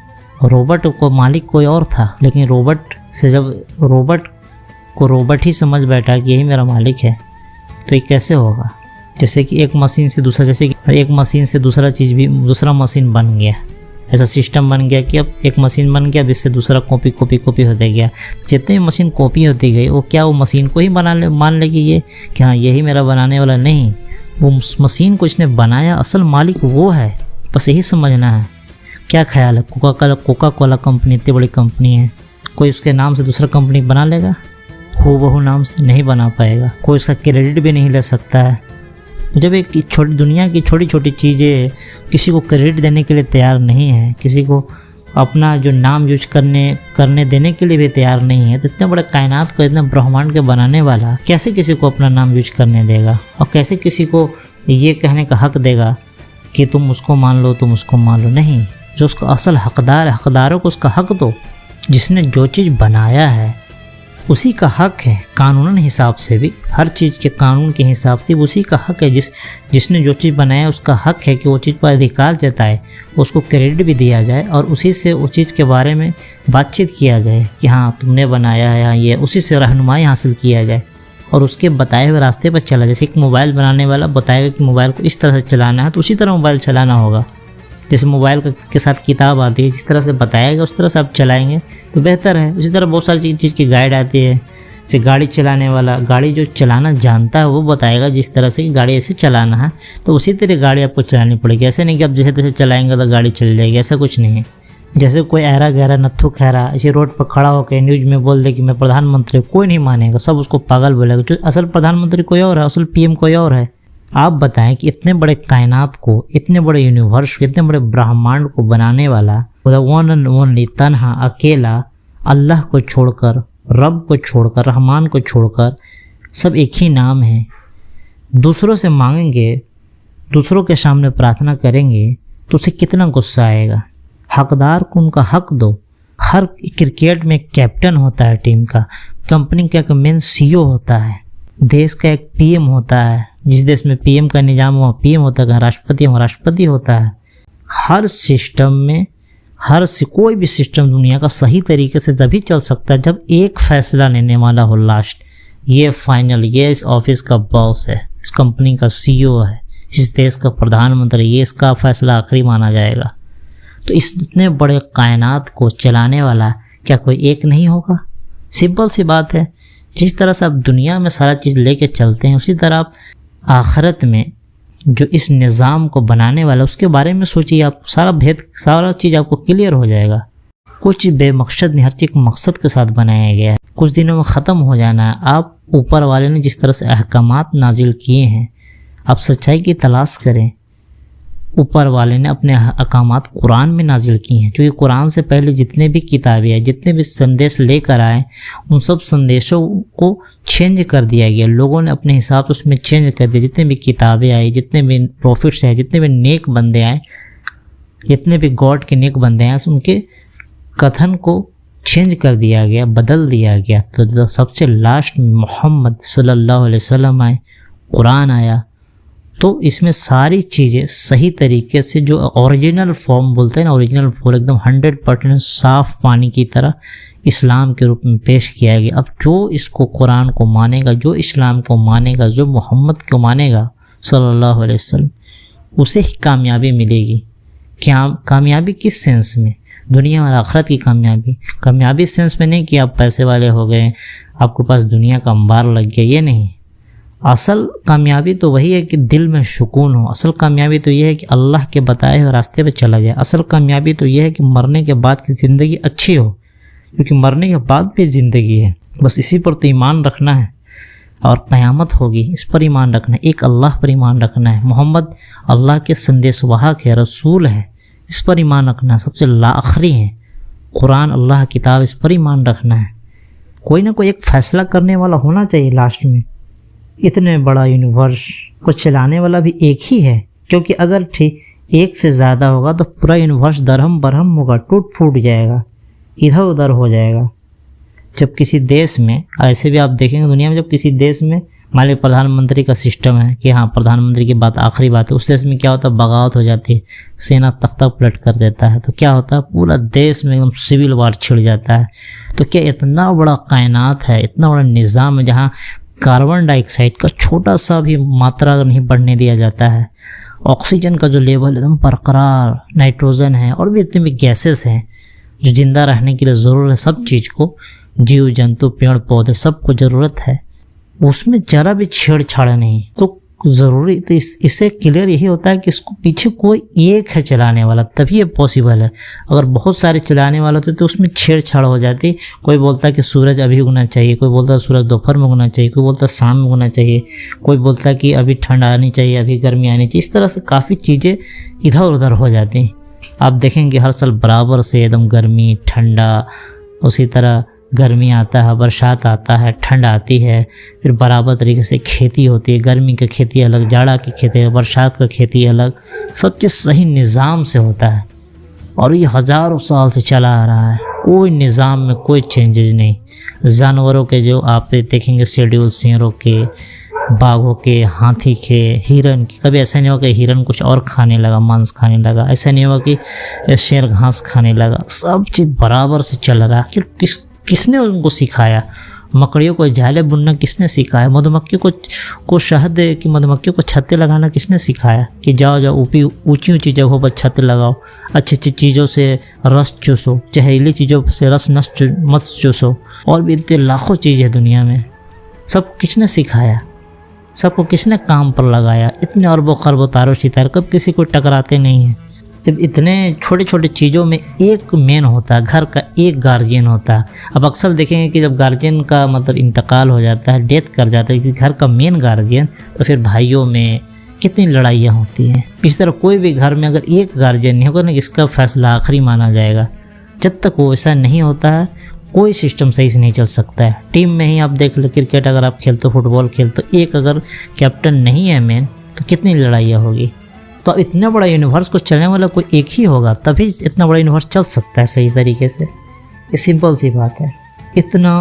रोबोट को मालिक कोई और था, लेकिन रोबोट से जब रोबोट को रोबोट ही समझ बैठा कि यही मेरा मालिक है, तो ये कैसे होगा। जैसे कि एक मशीन से दूसरा मशीन बन गया, ऐसा सिस्टम बन गया कि अब एक मशीन बन गया जिससे दूसरा कॉपी होते गया। जितने भी मशीन कॉपी होती गई, वो क्या वो मशीन को ही मान ले कि ये कि हाँ यही मेरा बनाने वाला, नहीं, वो मशीन को इसने बनाया, असल मालिक वो है, बस यही समझना है। क्या ख्याल है, कोका कोला कंपनी इतनी बड़ी कंपनी है, कोई उसके नाम से दूसरा कंपनी बना लेगा? हूबहू नाम से नहीं बना पाएगा, कोई उसका क्रेडिट भी नहीं ले सकता है। जब एक दुनिया की छोटी छोटी चीज़ें किसी को क्रेडिट देने के लिए तैयार नहीं है, किसी को अपना जो नाम यूज करने देने के लिए भी तैयार नहीं है, तो इतने बड़े कायनात को, इतने ब्रह्मांड के बनाने वाला कैसे किसी को अपना नाम यूज करने देगा, और कैसे किसी को ये कहने का हक देगा कि तुम उसको मान लो, तुम उसको मान लो। नहीं, जो उसका असल हकदार है, हकदारों को उसका हक दो। जिसने जो चीज़ बनाया है उसी का हक है, कानूनन हिसाब से भी, हर चीज़ के कानून के हिसाब से उसी का हक है। जिसने जो चीज़ बनाया उसका हक है कि वो चीज़ पर अधिकार जताए, उसको क्रेडिट भी दिया जाए और उसी से उस चीज़ के बारे में बातचीत किया जाए कि हाँ तुमने बनाया है, ये उसी से रहनुमाई हासिल किया जाए और उसके बताए हुए रास्ते पर चला। जैसे एक मोबाइल बनाने वाला बताएगा कि मोबाइल को इस तरह से चलाना है, तो उसी तरह मोबाइल चलाना होगा। जैसे मोबाइल के साथ किताब आती है, जिस तरह से बताएगा उस तरह से आप चलाएंगे तो बेहतर है। उसी तरह बहुत सारी चीज़ की गाइड आती है। जैसे गाड़ी चलाने वाला, गाड़ी जो चलाना जानता है वो बताएगा जिस तरह से गाड़ी ऐसे चलाना है, तो उसी तरह गाड़ी आपको चलानी पड़ेगी। ऐसे नहीं कि आप जैसे तैसे चलाएंगे तो गाड़ी चल जाएगी, ऐसा कुछ नहीं है। जैसे कोई ऐरा गहरा नत्थु खैरा ऐसे रोड पर खड़ा होकर न्यूज़ में बोल दे कि मैं प्रधानमंत्री, कोई नहीं मानेगा, सब उसको पागल बोलेगा। जो असल प्रधानमंत्री कोई और है, असल पीएम कोई और है। आप बताएं कि इतने बड़े कायनात को, इतने बड़े यूनिवर्स को, इतने बड़े ब्रह्मांड को बनाने वाला वन एंड ओनली तन्हा अकेला, अल्लाह को छोड़कर, रब को छोड़कर, रहमान को छोड़कर सब एक ही नाम है। दूसरों से मांगेंगे, दूसरों के सामने प्रार्थना करेंगे तो उसे कितना गुस्सा आएगा। हकदार को उनका हक दो। हर क्रिकेट में कैप्टन होता है टीम का, कंपनी का एक मेन सीईओ होता है, देश का एक पीएम होता है। जिस देश में पीएम का निजाम हुआ पीएम होता है, राष्ट्रपति होता है। हर सिस्टम में कोई भी सिस्टम दुनिया का सही तरीके से तभी चल सकता है जब एक फैसला लेने वाला हो लास्ट, ये फाइनल, ये इस ऑफिस का बॉस है, इस कंपनी का सीईओ है, इस देश का प्रधानमंत्री, ये इसका फैसला आखिरी माना जाएगा। तो इस इतने बड़े कायनात को चलाने वाला क्या कोई एक नहीं होगा? सिंपल सी बात है। जिस तरह से आप दुनिया में सारा चीज़ लेके चलते हैं, उसी तरह आप आखिरत में जो इस निज़ाम को बनाने वाला उसके बारे में सोचिए। आप सारा चीज़ आपको क्लियर हो जाएगा। कुछ बेमकसद नहीं, हर चीज़ मकसद के साथ बनाया गया है। कुछ दिनों में ख़त्म हो जाना है। आप ऊपर वाले ने जिस तरह से अहकामात नाजिल किए हैं, आप सच्चाई की तलाश करें। ऊपर वाले ने अपने अहकामात कुरान में नाजिल किए हैं, क्योंकि कुरान से पहले जितने भी किताबें हैं, जितने भी संदेश लेकर आए, उन सब संदेशों को चेंज कर दिया गया। लोगों ने अपने हिसाब से उसमें चेंज कर दिया। जितने भी किताबें आई, जितने भी प्रॉफिट्स आए, जितने भी नेक बंदे आए, जितने भी गॉड के नेक बंदे आए, उनके कथन को चेंज कर दिया गया, बदल दिया गया। तो सबसे लास्ट में मोहम्मद सल्लल्लाहु अलैहि वसल्लम आए, कुरान आया, तो इसमें सारी चीज़ें सही तरीके से जो ओरिजिनल फॉर्म बोलते हैं ना, ओरिजिनल फॉर्म एकदम 100% साफ पानी की तरह इस्लाम के रूप में पेश किया गया। अब जो इसको कुरान को मानेगा, जो इस्लाम को मानेगा, जो मोहम्मद को मानेगा सल्लल्लाहु अलैहि वसल्लम, उसे ही कामयाबी मिलेगी। क्या कामयाबी किस सेंस में? दुनिया और आखिरत की कामयाबी। कामयाबी सेंस में नहीं कि आप पैसे वाले हो गए, आपके पास दुनिया का अंबार लग गया, ये नहीं। असल कामयाबी तो वही है कि दिल में सुकून हो। असल कामयाबी तो ये है कि अल्लाह के बताए हुए रास्ते पे चला जाए। असल कामयाबी तो ये है कि मरने के बाद की ज़िंदगी अच्छी हो, क्योंकि मरने के बाद भी ज़िंदगी है। बस इसी पर तो ईमान रखना है, और क़यामत होगी इस पर ईमान रखना है, एक अल्लाह पर ईमान रखना है। मोहम्मद अल्लाह के संदेशवाहक है, रसूल है, इस पर ईमान रखना है। सबसे आखिरी है कुरान, अल्लाह किताब, इस पर ईमान रखना है। कोई ना कोई एक फ़ैसला करने वाला होना चाहिए लास्ट में। इतने बड़ा यूनिवर्स को चलाने वाला भी एक ही है, क्योंकि अगर ठीक एक से ज़्यादा होगा तो पूरा यूनिवर्स दरहम बरहम होगा, टूट फूट जाएगा, इधर उधर हो जाएगा। जब किसी देश में, ऐसे भी आप देखेंगे दुनिया में, जब किसी देश में मान लीजिए प्रधानमंत्री का सिस्टम है कि हाँ प्रधानमंत्री की बात आखिरी बात है, उस देश में क्या होता है, बगावत हो जाती है, सेना तख्ता पलट कर देता है, तो क्या होता है, पूरा देश में एकदम सिविल वार छिड़ जाता है। तो क्या इतना बड़ा कायनात है, इतना बड़ा निज़ाम है जहाँ कार्बन डाइऑक्साइड का छोटा सा भी मात्रा नहीं बढ़ने दिया जाता है, ऑक्सीजन का जो लेवल एकदम बरकरार, नाइट्रोजन है और भी इतने भी गैसेस हैं जो जिंदा रहने के लिए ज़रूरत है, सब चीज़ को, जीव जंतु पेड़ पौधे सबको ज़रूरत है, उसमें ज़रा भी छेड़छाड़ नहीं। तो ज़रूरी तो इससे क्लियर यही होता है कि इसको पीछे कोई एक है चलाने वाला, तभी ये पॉसिबल है। अगर बहुत सारे चलाने वाले होते तो उसमें छेड़छाड़ हो जाती। कोई बोलता है कि सूरज अभी उगना चाहिए, कोई बोलता है सूरज दोपहर में उगना चाहिए, कोई बोलता है शाम में उगना चाहिए, कोई बोलता है कि अभी ठंड आनी चाहिए, अभी गर्मी आनी चाहिए। इस तरह से काफ़ी चीज़ें इधर उधर हो जाती। आप देखेंगे हर साल बराबर से एकदम गर्मी ठंडा, उसी तरह गर्मी आता है, बरसात आता है, ठंड आती है, फिर बराबर तरीके से खेती होती है। गर्मी की खेती अलग, जाड़ा की खेती अलग, बरसात का खेती अलग, सब चीज़ सही निज़ाम से होता है। और ये हज़ारों साल से चला आ रहा है, कोई निज़ाम में कोई चेंजेज नहीं। जानवरों के जो आप देखेंगे शेड्यूल, शेरों के, बाघों के, हाथी के, हिरन के, कभी ऐसा नहीं होगा कि हिरन कुछ और खाने लगा, मांस खाने लगा, ऐसा नहीं होगा कि शेर घास खाने लगा। सब चीज़ बराबर से चल रहा है। कि किसने उनको सिखाया? मकड़ियों को जाले बुनना किसने सिखाया? मधुमक्खी को शहद कि मधुमक्खियों को छत्ते लगाना किसने सिखाया? कि जाओ जाओ ऊंची ऊंची जगहों पर छत्ते लगाओ, अच्छी अच्छी चीज़ों से रस चूसो, जहरीली चीज़ों से रस मत चूसो, और भी इतने लाखों चीज़ें दुनिया में। सब किसने सिखाया? सबको किसने काम पर लगाया? इतने अरबों खरबों तारों सितारे कब किसी को टकराते नहीं हैं। जब इतने छोटे छोटे चीज़ों में एक मेन होता है, घर का एक गार्जियन होता है। अब अक्सर देखेंगे कि जब गार्जियन का मतलब इंतकाल हो जाता है, डेथ कर जाता है कि घर का मेन गार्जियन, तो फिर भाइयों में कितनी लड़ाइयाँ होती हैं। इस तरह कोई भी घर में अगर एक गार्जियन नहीं होगा ना, इसका फैसला आखिरी माना जाएगा। जब तक वो ऐसा नहीं होता है कोई सिस्टम सही से नहीं चल सकता है। टीम में ही आप देख लो, क्रिकेट अगर आप खेलते हो, फुटबॉल खेलते हो, एक अगर कैप्टन नहीं है मेन, तो कितनी लड़ाइयाँ होगी। तो इतना बड़ा यूनिवर्स को चलने वाला कोई एक ही होगा, तभी इतना बड़ा यूनिवर्स चल सकता है सही तरीके से। ये सिंपल सी बात है। इतना,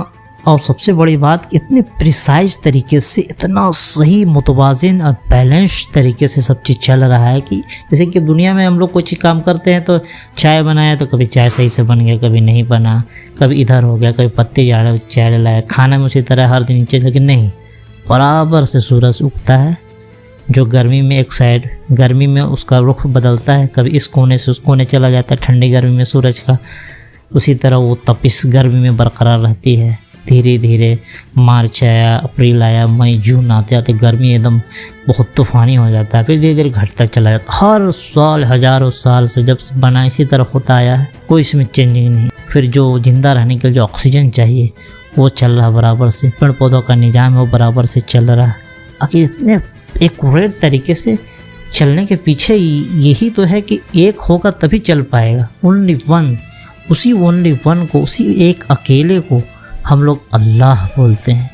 और सबसे बड़ी बात, इतने प्रिसाइज तरीके से, इतना सही मुतवाज़िन और बैलेंस तरीके से सब चीज़ चल रहा है कि जैसे कि दुनिया में हम लोग कोई चीज़ काम करते हैं तो चाय बनाया तो कभी चाय सही से बन गया, कभी नहीं बना, कभी इधर हो गया, कभी पत्ते झाड़ चाय लाया, खाना में उसी तरह हर दिन नीचे। लेकिन नहीं, बराबर से सूरज उगता है, जो गर्मी में एक साइड, गर्मी में उसका रुख बदलता है, कभी इस कोने से उस कोने चला जाता है ठंडी गर्मी में सूरज का, उसी तरह वो तपिश गर्मी में बरकरार रहती है। धीरे धीरे मार्च आया, अप्रैल आया, मई जून आते आते गर्मी एकदम बहुत तूफ़ानी हो जाता है, फिर धीरे धीरे घटता चला जाता है। हर साल हज़ारों साल से जब बना इसी तरह होता आया है, कोई इसमें चेंजिंग नहीं। फिर जो ज़िंदा रहने के लिए जो ऑक्सीजन चाहिए वो चल रहा है बराबर से, पेड़ पौधों का निज़ाम है वो बराबर से चल रहा है। आखिर इतने एक्यूरेट तरीके से चलने के पीछे यही तो है कि एक होगा तभी चल पाएगा। ओनली वन, उसी ओनली वन को, उसी एक अकेले को हम लोग अल्लाह बोलते हैं,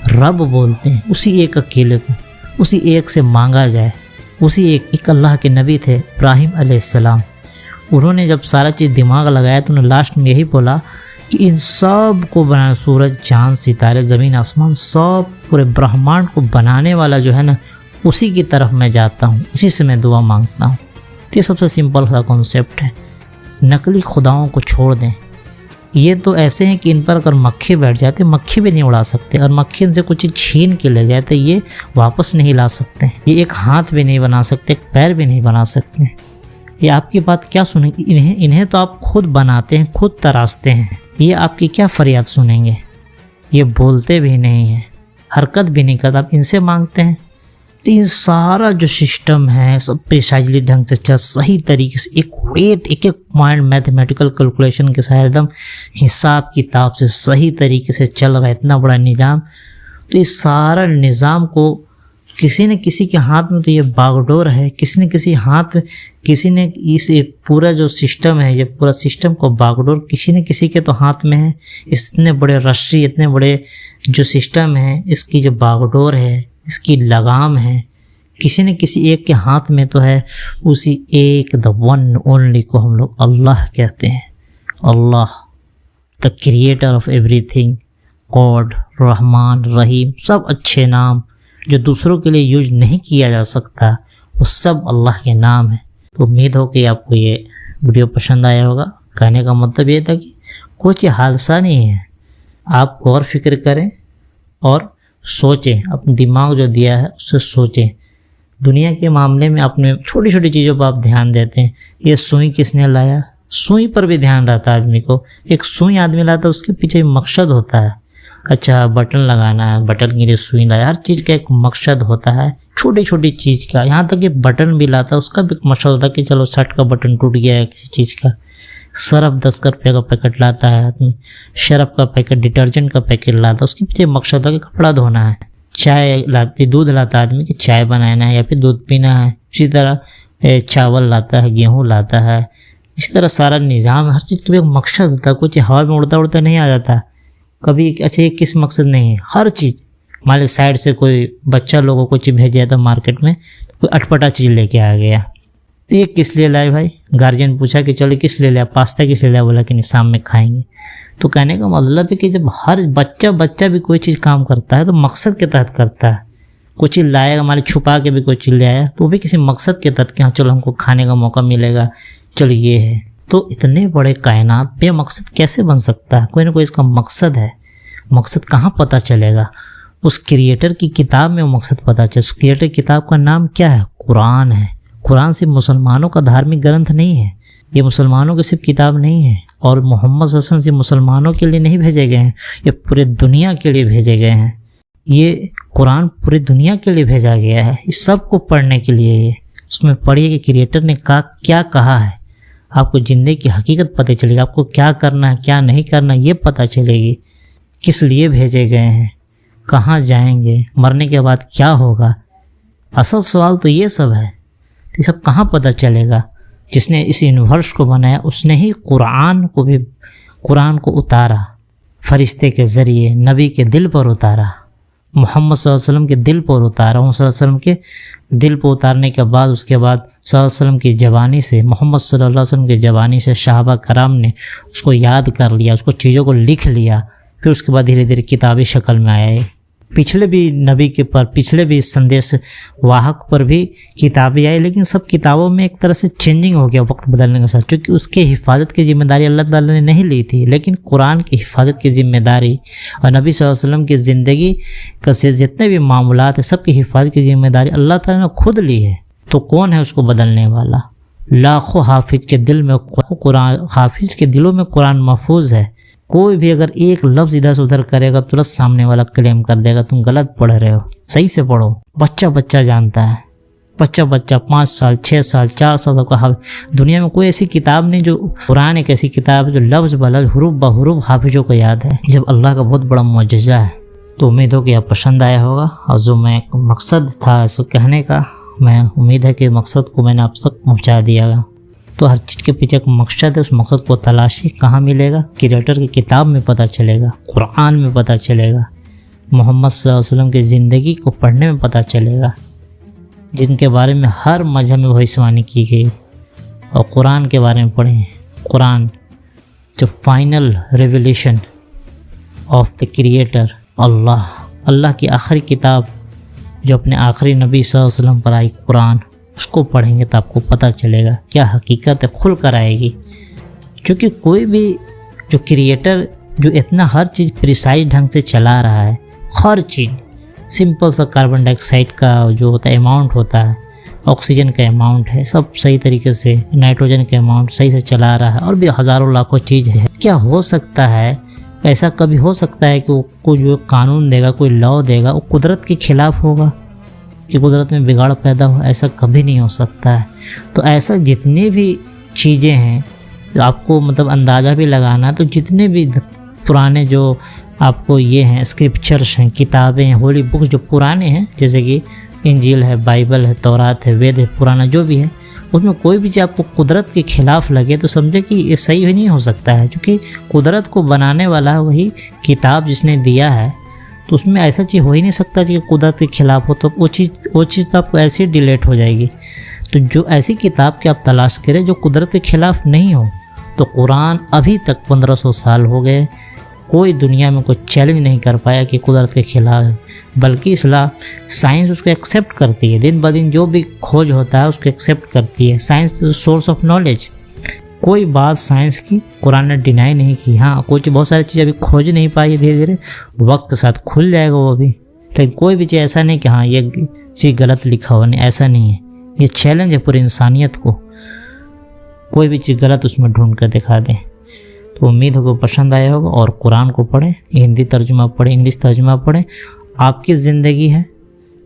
रब बोलते हैं। उसी एक अकेले को, उसी एक से मांगा जाए। उसी एक अल्लाह के नबी थे इब्राहिम अलैहिस्सलाम, उन्होंने जब सारा चीज़ दिमाग लगाया तो उन्होंने लास्ट में यही बोला कि इन सब को बना, सूरज चांद सितारे ज़मीन आसमान सब पूरे ब्रह्मांड को बनाने वाला जो है ना, उसी की तरफ मैं जाता हूँ, उसी से मैं दुआ मांगता हूँ। तो ये सबसे सिंपल सा कॉन्सेप्ट है। नकली खुदाओं को छोड़ दें। ये तो ऐसे हैं कि इन पर अगर मक्खी बैठ जाते, मक्खी भी नहीं उड़ा सकते, और मक्खी इनसे कुछ चीज़ छीन के ले जाए तो ये वापस नहीं ला सकते। ये एक हाथ भी नहीं बना सकते, एक पैर भी नहीं बना सकते। ये आपकी बात क्या सुनेंगे? इन्हें तो आप खुद बनाते हैं, खुद तराशते हैं। ये आपकी क्या फरियाद सुनेंगे? ये बोलते भी नहीं हैं, हरकत भी नहीं करता, आप इनसे मांगते हैं। तो ये सारा जो सिस्टम है सब प्रिसाइजली ढंग से चल, सही तरीके से एक वेट, एक एक पॉइंट मैथमेटिकल कैलकुलेशन के साथ एकदम हिसाब किताब से सही तरीके से चल रहा है इतना बड़ा निज़ाम। तो इस सारा निज़ाम को किसी न किसी के हाथ में तो ये बागडोर है, किसी न किसी हाथ में, किसी ने इस पूरा जो सिस्टम है, ये पूरा सिस्टम को बागडोर किसी न किसी के तो हाथ में है। इतने बड़े रस्सी, इतने बड़े जो सिस्टम है, इसकी जो बागडोर है, इसकी लगाम है, किसी न किसी एक के हाथ में तो है। उसी एक द वन ओनली को हम लोग अल्लाह कहते हैं। Allah the creator of everything, God, Rahman, Rahim, सब अच्छे नाम जो दूसरों के लिए यूज नहीं किया जा सकता, वो सब अल्लाह के नाम है। तो उम्मीद हो कि आपको ये वीडियो पसंद आया होगा। कहने का मतलब ये था कि कुछ हादसा नहीं है, आप गौर फिक्र करें और सोचें, अपने दिमाग जो दिया है उससे सोचें। दुनिया के मामले में अपने छोटी छोटी चीज़ों पर आप ध्यान देते हैं। ये सुई किसने लाया, सुई पर भी ध्यान रहता है आदमी को। एक सुई आदमी लाता है, उसके पीछे मकसद होता है। अच्छा बटन लगाना है, बटन के लिए सुई लाया, हर चीज़ का एक मकसद होता है, छोटी छोटी चीज़ का। यहाँ तक कि बटन भी लाता है, उसका भी एक मकसद होता है कि चलो शर्ट का बटन टूट गया है किसी चीज़ का। सरफ 10 रुपये का पैकेट लाता है आदमी, शरफ का पैकेट, डिटर्जेंट का पैकेट लाता है, उसके पीछे मकसद है कि कपड़ा धोना है। चाय लाती, दूध लाता आदमी कि चाय बनाना है या फिर दूध पीना है। इसी तरह चावल लाता है, गेहूँ लाता है। इस तरह सारा निज़ाम, हर चीज़ का एक मकसद होता है। कुछ हवा में उड़ता उड़ता नहीं आ जाता कभी। अच्छा ये किस मकसद नहीं है, हर चीज़। मान ली साइड से कोई बच्चा लोगों को कुछ भेज दिया था मार्केट में, तो कोई अटपटा चीज़ लेके आ गया, तो ये किस लिए लाए भाई? गार्जियन पूछा कि चलो किस लिए लाया, पास्ता किस लिए लाया? बोला कि नहीं शाम में खाएंगे। तो कहने का मतलब है कि जब हर बच्चा भी कोई चीज़ काम करता है तो मकसद के तहत करता है। कुछ चीज़ लाएगा, मान ली छुपा के भी कोई चीज़ ले आया, तो वो भी किसी मकसद के तहत कि हाँ चलो हमको खाने का मौका मिलेगा, चलो ये है। तो इतने बड़े कायनात बेमकसद कैसे बन सकता है? कोई ना कोई इसका मकसद है। मकसद कहाँ पता चलेगा? उस क्रिएटर की किताब में वो मकसद पता चले। उस क्रिएटर की किताब का नाम क्या है? कुरान है। कुरान सिर्फ मुसलमानों का धार्मिक ग्रंथ नहीं है, ये मुसलमानों की सिर्फ किताब नहीं है, और मोहम्मद सल्लल्लाहु अलैहि वसल्लम सिर्फ मुसलमानों के लिए नहीं भेजे गए हैं, ये पूरे दुनिया के लिए भेजे गए हैं। ये कुरान पूरी दुनिया के लिए भेजा गया है, इस सब को पढ़ने के लिए। ये इसमें पढ़िए कि क्रिएटर ने क्या कहा है। आपको ज़िंदगी की हकीकत पता चलेगी, आपको क्या करना है क्या नहीं करना ये पता चलेगी। किस लिए भेजे गए हैं, कहाँ जाएंगे, मरने के बाद क्या होगा। असल सवाल तो ये सब है। ये सब कहाँ पता चलेगा? जिसने इस यूनिवर्स को बनाया उसने ही कुरान को उतारा, फरिश्ते के ज़रिए नबी के दिल पर उतारा, मोहम्मद सल्लल्लाहु अलैहि वसल्लम के दिल पर उतारा। सल्लल्लाहु अलैहि वसल्लम के दिल पर उतारने के बाद उसके बाद सल्लल्लाहु अलैहि वसल्लम की ज़बानी से, मोहम्मद सल्लल्लाहु अलैहि वसल्लम की ज़बानी से सहाबा कराम ने उसको याद कर लिया, उसको चीज़ों को लिख लिया। फिर उसके बाद धीरे धीरे किताबी शक्ल में आया है। पिछले भी नबी के पर, पिछले भी संदेश वाहक पर भी किताबें आई, लेकिन सब किताबों में एक तरह से चेंजिंग हो गया वक्त बदलने के साथ, क्योंकि उसके हिफाजत की जिम्मेदारी अल्लाह ताला ने नहीं ली थी। लेकिन कुरान की हिफाजत की जिम्मेदारी और नबी सल्लल्लाहु अलैहि वसल्लम की ज़िंदगी का से जितने भी मामलात है सबकी हिफाजत की जिम्मेदारी अल्लाह ताला ने खुद ली है। तो कौन है उसको बदलने वाला? लाखों हाफिज के दिल में कुरान, हाफिज के दिलों में कुरान महफूज है। कोई भी अगर एक लफ्ज़ इधर से उधर करेगा तुरंत सामने वाला क्लेम कर देगा तुम गलत पढ़ रहे हो, सही से पढ़ो। बच्चा जानता है, बच्चा 5 साल 6 साल 4 साल का। दुनिया में कोई ऐसी किताब नहीं जो, कुरान एक ऐसी किताब है जो लफ्ज़ ब लफ्ज़ हुरूफ ब हुरूफ हाफिजों को याद है। जब अल्लाह का बहुत बड़ा मुअजिज़ा है। तो उम्मीद हो कि आप पसंद आया होगा, और जो मैं मकसद था इसको कहने का, मैं उम्मीद है कि मकसद को मैंने आप तक पहुँचा दिया। तो हर चीज़ के पीछे एक मकसद है, उस मकसद को तलाशी कहाँ मिलेगा? क्रिएटर की किताब में पता चलेगा, कुरान में पता चलेगा, मोहम्मद सल्लल्लाहु अलैहि वसल्लम की ज़िंदगी को पढ़ने में पता चलेगा, जिनके बारे में हर मजहब में भविष्यवाणी की गई। और कुरान के बारे में पढ़ें, Quran the final revelation of the creator Allah की आखिरी किताब जो अपने आखिरी नबी सल्लल्लाहु अलैहि वसल्लम पर आई, कुरान, उसको पढ़ेंगे तो आपको पता चलेगा क्या हकीकत है, खुल कर आएगी। क्योंकि कोई भी जो क्रिएटर जो इतना हर चीज़ प्रिसाइज ढंग से चला रहा है, हर चीज़ सिंपल सा कार्बन डाइऑक्साइड का जो होता है अमाउंट होता है, ऑक्सीजन का अमाउंट है, सब सही तरीके से, नाइट्रोजन का अमाउंट सही से चला रहा है, और भी हज़ारों लाखों चीज़ है। क्या हो सकता है, ऐसा कभी हो सकता है कि वो जो कानून देगा, कोई लॉ देगा, वो कुदरत के खिलाफ होगा कि कुदरत में बिगाड़ पैदा हो? ऐसा कभी नहीं हो सकता है। तो ऐसा जितनी भी चीज़ें हैं तो आपको मतलब अंदाज़ा भी लगाना है, तो जितने भी पुराने जो आपको ये हैं स्क्रिप्चर्स हैं, किताबें हैं, होली बुक्स जो पुराने हैं, जैसे कि इंजील है, बाइबल है, तौरात है, वेद है, पुराना जो भी है, उसमें कोई भी चीज़ आपको कुदरत के खिलाफ लगे तो समझे कि ये सही ही नहीं हो सकता है। क्योंकि कुदरत को बनाने वाला वही किताब जिसने दिया है, तो उसमें ऐसा चीज़ हो ही नहीं सकता कि कुदरत के खिलाफ हो। तो वो चीज़ तो आपको ऐसे ही डिलीट हो जाएगी। तो जो ऐसी किताब की आप तलाश करें जो कुदरत के खिलाफ नहीं हो, तो कुरान अभी तक 1500 साल हो गए, कोई दुनिया में कोई चैलेंज नहीं कर पाया कि कुदरत के खिलाफ है। बल्कि साइंस उसको एक्सेप्ट करती है, दिन ब दिन जो भी खोज होता है उसको एक्सेप्ट करती है। साइंस तो सोर्स ऑफ नॉलेज, कोई बात साइंस की कुरान ने डिनाई नहीं की। हाँ, कुछ बहुत सारी चीज़ अभी खोज नहीं पाई है, धीरे धीरे वक्त के साथ खुल जाएगा वो भी। लेकिन कोई भी चीज़ ऐसा नहीं कि हाँ ये चीज़ गलत लिखा हुआ, नहीं, ऐसा नहीं है। ये चैलेंज है पूरी इंसानियत को, कोई भी चीज़ गलत उसमें ढूंढ कर दिखा दें। तो उम्मीद हो कि पसंद आया होगा। और कुरान को पढ़ें, हिंदी तर्जुमा पढ़ें, इंग्लिश तर्जुमा पढ़ें। आपकी ज़िंदगी है,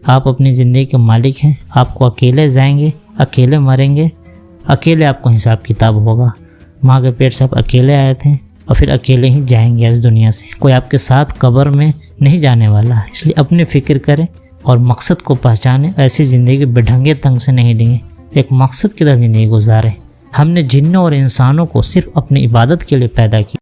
आप अपनी ज़िंदगी के मालिक हैं। आपको अकेले जाएंगे, अकेले मरेंगे, अकेले आपको हिसाब किताब होगा। माँ के पेट से आप अकेले आए थे और फिर अकेले ही जाएंगे इस दुनिया से। कोई आपके साथ कब्र में नहीं जाने वाला है। इसलिए अपनी फ़िक्र करें और मकसद को पहचानें। ऐसी ज़िंदगी बेढंगे तंग से नहीं देंगे, एक मकसद की तरह ज़िंदगी गुजारें। हमने जिन्नों और इंसानों को सिर्फ अपनी इबादत के लिए पैदा किया।